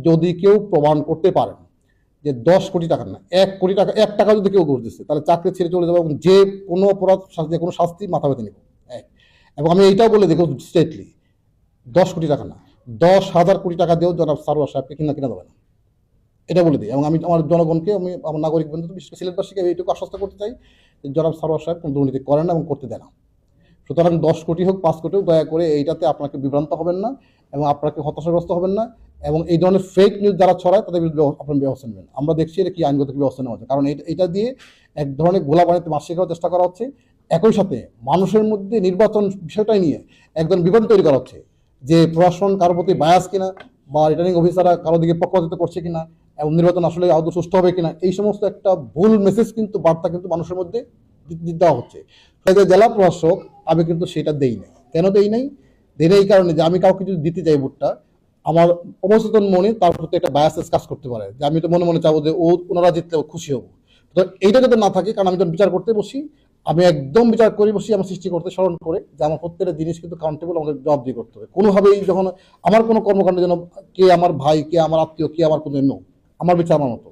যদি কেউ প্রমাণ করতে পারেন যে 10 কোটি টাকা না 1 কোটি টাকা 1 টাকা যদি কেউ ঘুষ দিচ্ছে তাহলে চাকরি ছেড়ে চলে যাবে এবং যে কোনো অপরাধ যে কোনো শাস্তি মাথা পেতে নেব। এবং আমি এইটাও বলে দেখো স্ট্রেটলি 10 কোটি টাকা না 10,000 কোটি টাকা দিয়েও জনাব সারোয়ার সাহেবকে কিনা দেবে না, এটা বলে দিই। এবং আমি আমার জনগণকে আমি আমার নাগরিক বন্ধু বিশেষ করে সিলেটবাসীকে এইটুকু আশ্বস্ত করতে চাই যে জনাব সারোয়ার সাহেব কোনো দুর্নীতি করেন না এবং করতে দেয় না। সুতরাং 10 কোটি হোক 5 কোটি হোক দয়া করে এইটাতে আপনাকে বিভ্রান্ত হবেন না এবং আপনাকে হতাশাগ্রস্ত হবেন না এবং এই ধরনের ফেক নিউজ যারা ছড়ায় তাদের বিরুদ্ধে আপনার ব্যবস্থা নেবেন। আমরা দেখছি এটা কি আইনগত ব্যবস্থা নেওয়া হচ্ছে, কারণ এটা দিয়ে এক ধরনের গোলা বানাতে মাছ শেখার চেষ্টা করা হচ্ছে। একই সাথে মানুষের মধ্যে নির্বাচন বিষয়টাই নিয়ে একজন বিভ্রান্ত তৈরি করা হচ্ছে যে প্রশাসন কারোর প্রতি বায়াস কিনা বা রিটার্নিং অফিসাররা কারো দিকে পক্ষপাতিত্ব করছে কিনা এবং নির্বাচন আসলে আদৌ সুষ্ঠু হবে কিনা, এই সমস্ত একটা ভুল মেসেজ কিন্তু বার্তা কিন্তু মানুষের মধ্যে দেওয়া হচ্ছে। জেলা প্রশাসক আমি কিন্তু সেটা দেই নাই। কেন দেই নাই? এই কারণে যে আমি কাউকে যদি দিতে যাই ভোটটা আমার অবচেতন মনে তার প্রতি একটা বায়াসেস কাজ করতে পারে যে আমি তো মনে মনে চাবো যে ওনারা জিতলে খুশি হবো। তো এইটা যাতে না থাকে, কারণ আমি যখন বিচার করতে বসি আমি একদম বিচার করি বসি আমার সৃষ্টি করতে স্মরণ করে যে আমার প্রত্যেকটা জিনিস কিন্তু কাউন্টেবল আমাকে জবাবদিহি করতে হবে। কোনোভাবেই যখন আমার কোনো কর্মকাণ্ড যেন কে আমার ভাই কে আমার আত্মীয় কে আমার কোনো আমার বিচার আমার মতো